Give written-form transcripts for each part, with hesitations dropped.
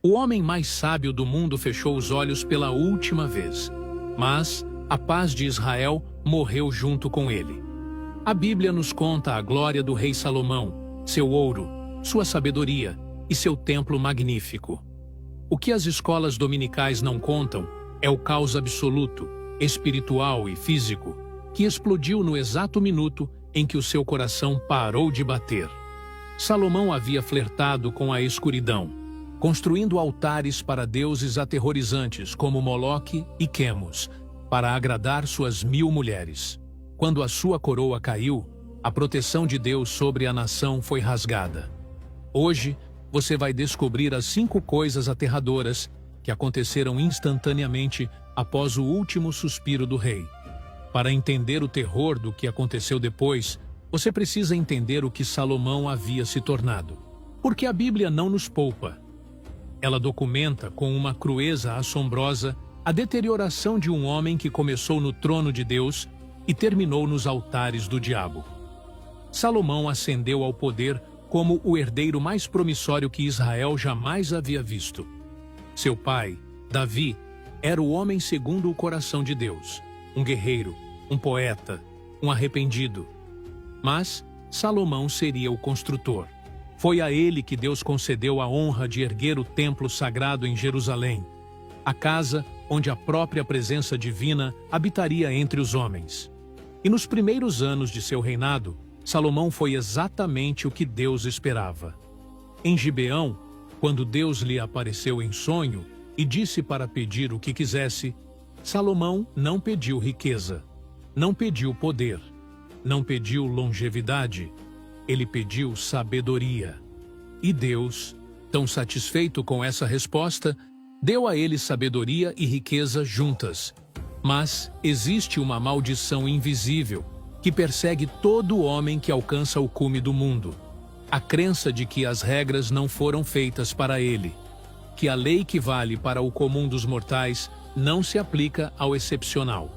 O homem mais sábio do mundo fechou os olhos pela última vez, mas a paz de Israel morreu junto com ele. A Bíblia nos conta a glória do rei Salomão, seu ouro, sua sabedoria e seu templo magnífico. O que as escolas dominicais não contam é o caos absoluto, espiritual e físico, que explodiu no exato minuto em que o seu coração parou de bater. Salomão havia flertado com a escuridão, construindo altares para deuses aterrorizantes como Moloque e Quemos, para agradar suas 1000 mulheres. Quando a sua coroa caiu, a proteção de Deus sobre a nação foi rasgada. Hoje, você vai descobrir as 5 coisas aterradoras que aconteceram instantaneamente após o último suspiro do rei. Para entender o terror do que aconteceu depois, você precisa entender o que Salomão havia se tornado. Porque a Bíblia não nos poupa. Ela documenta com uma crueza assombrosa a deterioração de um homem que começou no trono de Deus e terminou nos altares do diabo. Salomão ascendeu ao poder como o herdeiro mais promissório que Israel jamais havia visto. Seu pai, Davi, era o homem segundo o coração de Deus, um guerreiro, um poeta, um arrependido. Mas Salomão seria o construtor. Foi a ele que Deus concedeu a honra de erguer o templo sagrado em Jerusalém, a casa onde a própria presença divina habitaria entre os homens. E nos primeiros anos de seu reinado, Salomão foi exatamente o que Deus esperava. Em Gibeão, quando Deus lhe apareceu em sonho e disse para pedir o que quisesse, Salomão não pediu riqueza, não pediu poder, não pediu longevidade, ele pediu sabedoria. E Deus, tão satisfeito com essa resposta, deu a ele sabedoria e riqueza juntas. Mas existe uma maldição invisível que persegue todo homem que alcança o cume do mundo. A crença de que as regras não foram feitas para ele, que a lei que vale para o comum dos mortais não se aplica ao excepcional.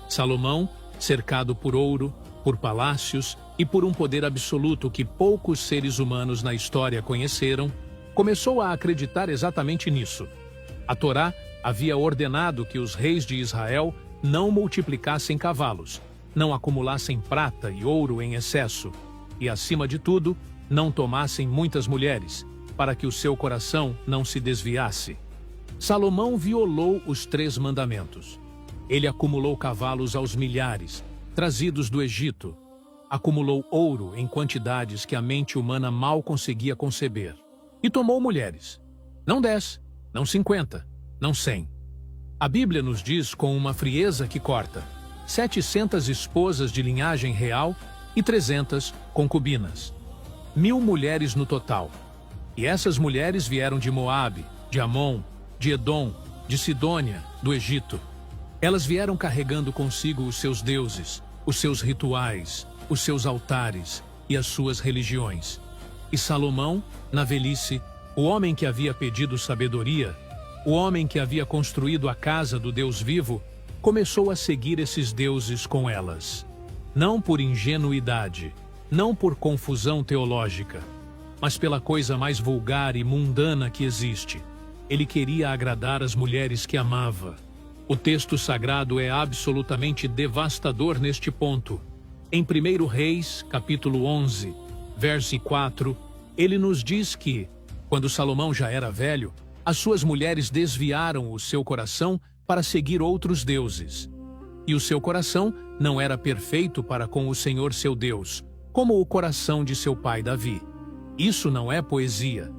Salomão, cercado por ouro, por palácios e por um poder absoluto que poucos seres humanos na história conheceram, começou a acreditar exatamente nisso. A Torá havia ordenado que os reis de Israel não multiplicassem cavalos, não acumulassem prata e ouro em excesso, e, acima de tudo, não tomassem muitas mulheres, para que o seu coração não se desviasse. Salomão violou os 3 mandamentos. Ele acumulou cavalos aos milhares, trazidos do Egito. Acumulou ouro em quantidades que a mente humana mal conseguia conceber. E tomou mulheres. Não 10, não 50, não 100. A Bíblia nos diz com uma frieza que corta: 700 esposas de linhagem real e 300 concubinas. 1000 mulheres no total. E essas mulheres vieram de Moabe, de Amon, de Edom, de Sidônia, do Egito. Elas vieram carregando consigo os seus deuses, os seus rituais, os seus altares e as suas religiões. E Salomão, na velhice, o homem que havia pedido sabedoria, o homem que havia construído a casa do Deus vivo, começou a seguir esses deuses com elas. Não por ingenuidade, não por confusão teológica, mas pela coisa mais vulgar e mundana que existe. Ele queria agradar as mulheres que amava. O texto sagrado é absolutamente devastador neste ponto. Em 1 Reis, capítulo 11, verso 4, ele nos diz que, quando Salomão já era velho, as suas mulheres desviaram o seu coração para seguir outros deuses. E o seu coração não era perfeito para com o Senhor seu Deus, como o coração de seu pai Davi. Isso não é poesia.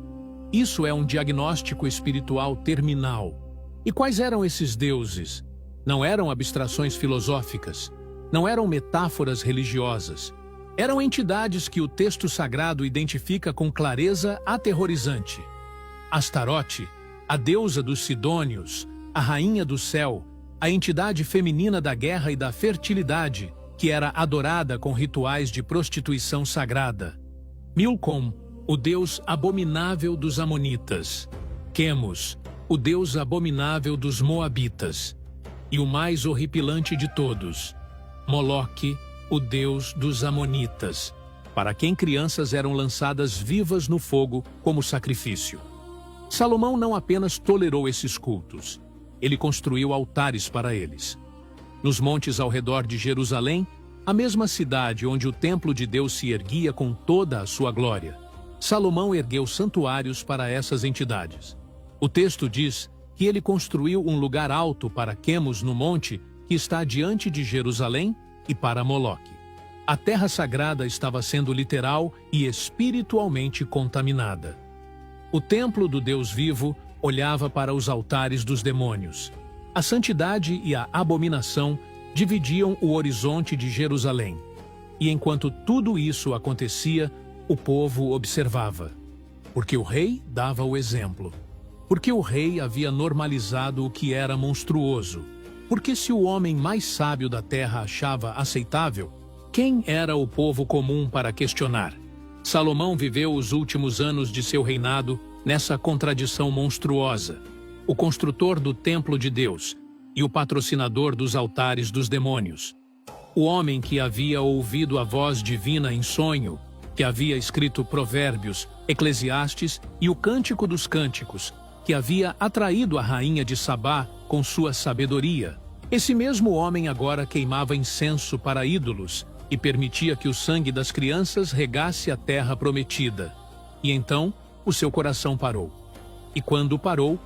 Isso é um diagnóstico espiritual terminal. E quais eram esses deuses? Não eram abstrações filosóficas, não eram metáforas religiosas. Eram entidades que o texto sagrado identifica com clareza aterrorizante. Astarote, a deusa dos Sidônios, a rainha do céu, a entidade feminina da guerra e da fertilidade, que era adorada com rituais de prostituição sagrada. Milcom, o deus abominável dos amonitas. Quemos, o deus abominável dos moabitas. E o mais horripilante de todos, Moloque, o deus dos amonitas, para quem crianças eram lançadas vivas no fogo como sacrifício. Salomão não apenas tolerou esses cultos, ele construiu altares para eles. Nos montes ao redor de Jerusalém, a mesma cidade onde o templo de Deus se erguia com toda a sua glória, Salomão ergueu santuários para essas entidades. O texto diz que ele construiu um lugar alto para Quemos no monte que está diante de Jerusalém e para Moloque. A terra sagrada estava sendo literal e espiritualmente contaminada. O templo do Deus vivo olhava para os altares dos demônios. A santidade e a abominação dividiam o horizonte de Jerusalém. E enquanto tudo isso acontecia, o povo observava. Porque o rei dava o exemplo. Porque o rei havia normalizado o que era monstruoso. Porque se o homem mais sábio da terra achava aceitável, quem era o povo comum para questionar? Salomão viveu os últimos anos de seu reinado nessa contradição monstruosa. O construtor do templo de Deus e o patrocinador dos altares dos demônios. O homem que havia ouvido a voz divina em sonho, que havia escrito Provérbios, Eclesiastes e o Cântico dos Cânticos, que havia atraído a rainha de Sabá com sua sabedoria. Esse mesmo homem agora queimava incenso para ídolos e permitia que o sangue das crianças regasse a terra prometida. E então o seu coração parou. E quando parou,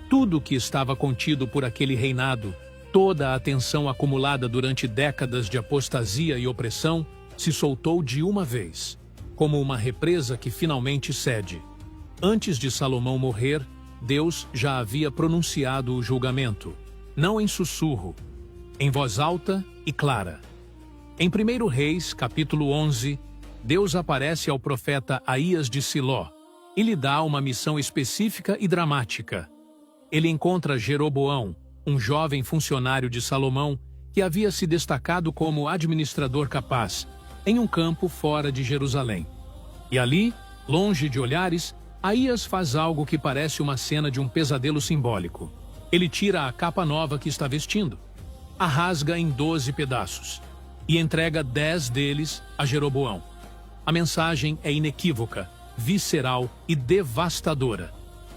tudo o que estava contido por aquele reinado, toda a atenção acumulada durante décadas de apostasia e opressão, se soltou de uma vez, como uma represa que finalmente cede. Antes de Salomão morrer, Deus já havia pronunciado o julgamento, não em sussurro, em voz alta e clara. Em 1 Reis, capítulo 11, Deus aparece ao profeta Aías de Siló e lhe dá uma missão específica e dramática. Ele encontra Jeroboão, um jovem funcionário de Salomão que havia se destacado como administrador capaz, em um campo fora de Jerusalém. E ali, longe de olhares, Aías faz algo que parece uma cena de um pesadelo simbólico. Ele tira a capa nova que está vestindo, a rasga em 12 pedaços e entrega 10 deles a Jeroboão. A mensagem é inequívoca, visceral e devastadora.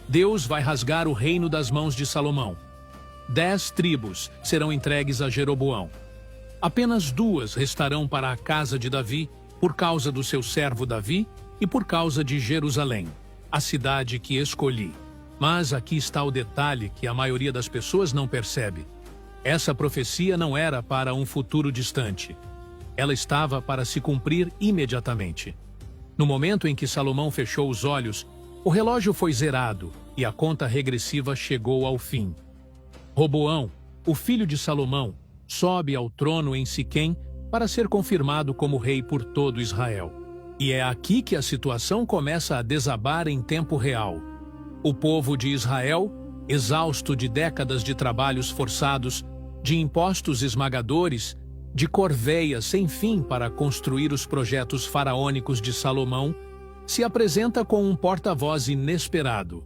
Deus vai rasgar o reino das mãos de Salomão. 10 tribos serão entregues a Jeroboão. Apenas 2 restarão para a casa de Davi, por causa do seu servo Davi e por causa de Jerusalém, a cidade que escolhi. Mas aqui está o detalhe que a maioria das pessoas não percebe. Essa profecia não era para um futuro distante. Ela estava para se cumprir imediatamente. No momento em que Salomão fechou os olhos, o relógio foi zerado e a conta regressiva chegou ao fim. Roboão, o filho de Salomão, sobe ao trono em Siquém para ser confirmado como rei por todo Israel. E é aqui que a situação começa a desabar em tempo real. O povo de Israel, exausto de décadas de trabalhos forçados, de impostos esmagadores, de corveias sem fim para construir os projetos faraônicos de Salomão, se apresenta com um porta-voz inesperado.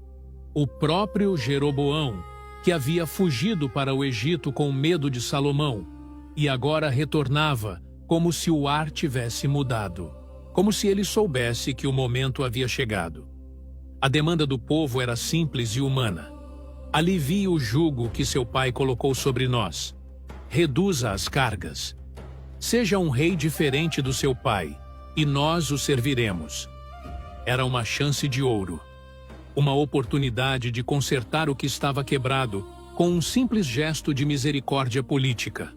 O próprio Jeroboão, que havia fugido para o Egito com medo de Salomão, e agora retornava como se o ar tivesse mudado, como se ele soubesse que o momento havia chegado. A demanda do povo era simples e humana. Alivie o jugo que seu pai colocou sobre nós. Reduza as cargas. Seja um rei diferente do seu pai, e nós o serviremos. Era uma chance de ouro. Uma oportunidade de consertar o que estava quebrado com um simples gesto de misericórdia política.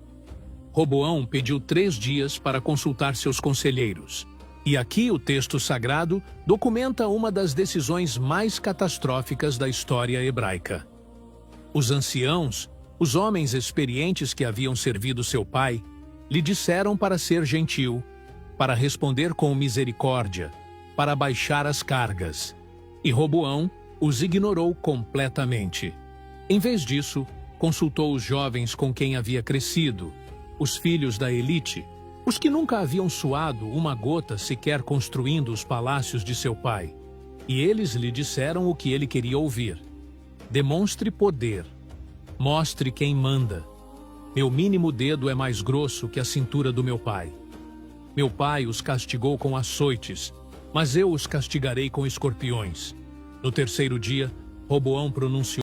Roboão pediu 3 dias para consultar seus conselheiros. E aqui o texto sagrado documenta uma das decisões mais catastróficas da história hebraica. Os anciãos, os homens experientes que haviam servido seu pai, lhe disseram para ser gentil, para responder com misericórdia, para baixar as cargas. E Roboão os ignorou completamente. Em vez disso, consultou os jovens com quem havia crescido, os filhos da elite, os que nunca haviam suado uma gota sequer construindo os palácios de seu pai. E eles lhe disseram o que ele queria ouvir. Demonstre poder. Mostre quem manda. Meu mínimo dedo é mais grosso que a cintura do meu pai. Meu pai os castigou com açoites, mas eu os castigarei com escorpiões. No terceiro dia, Roboão pronunciou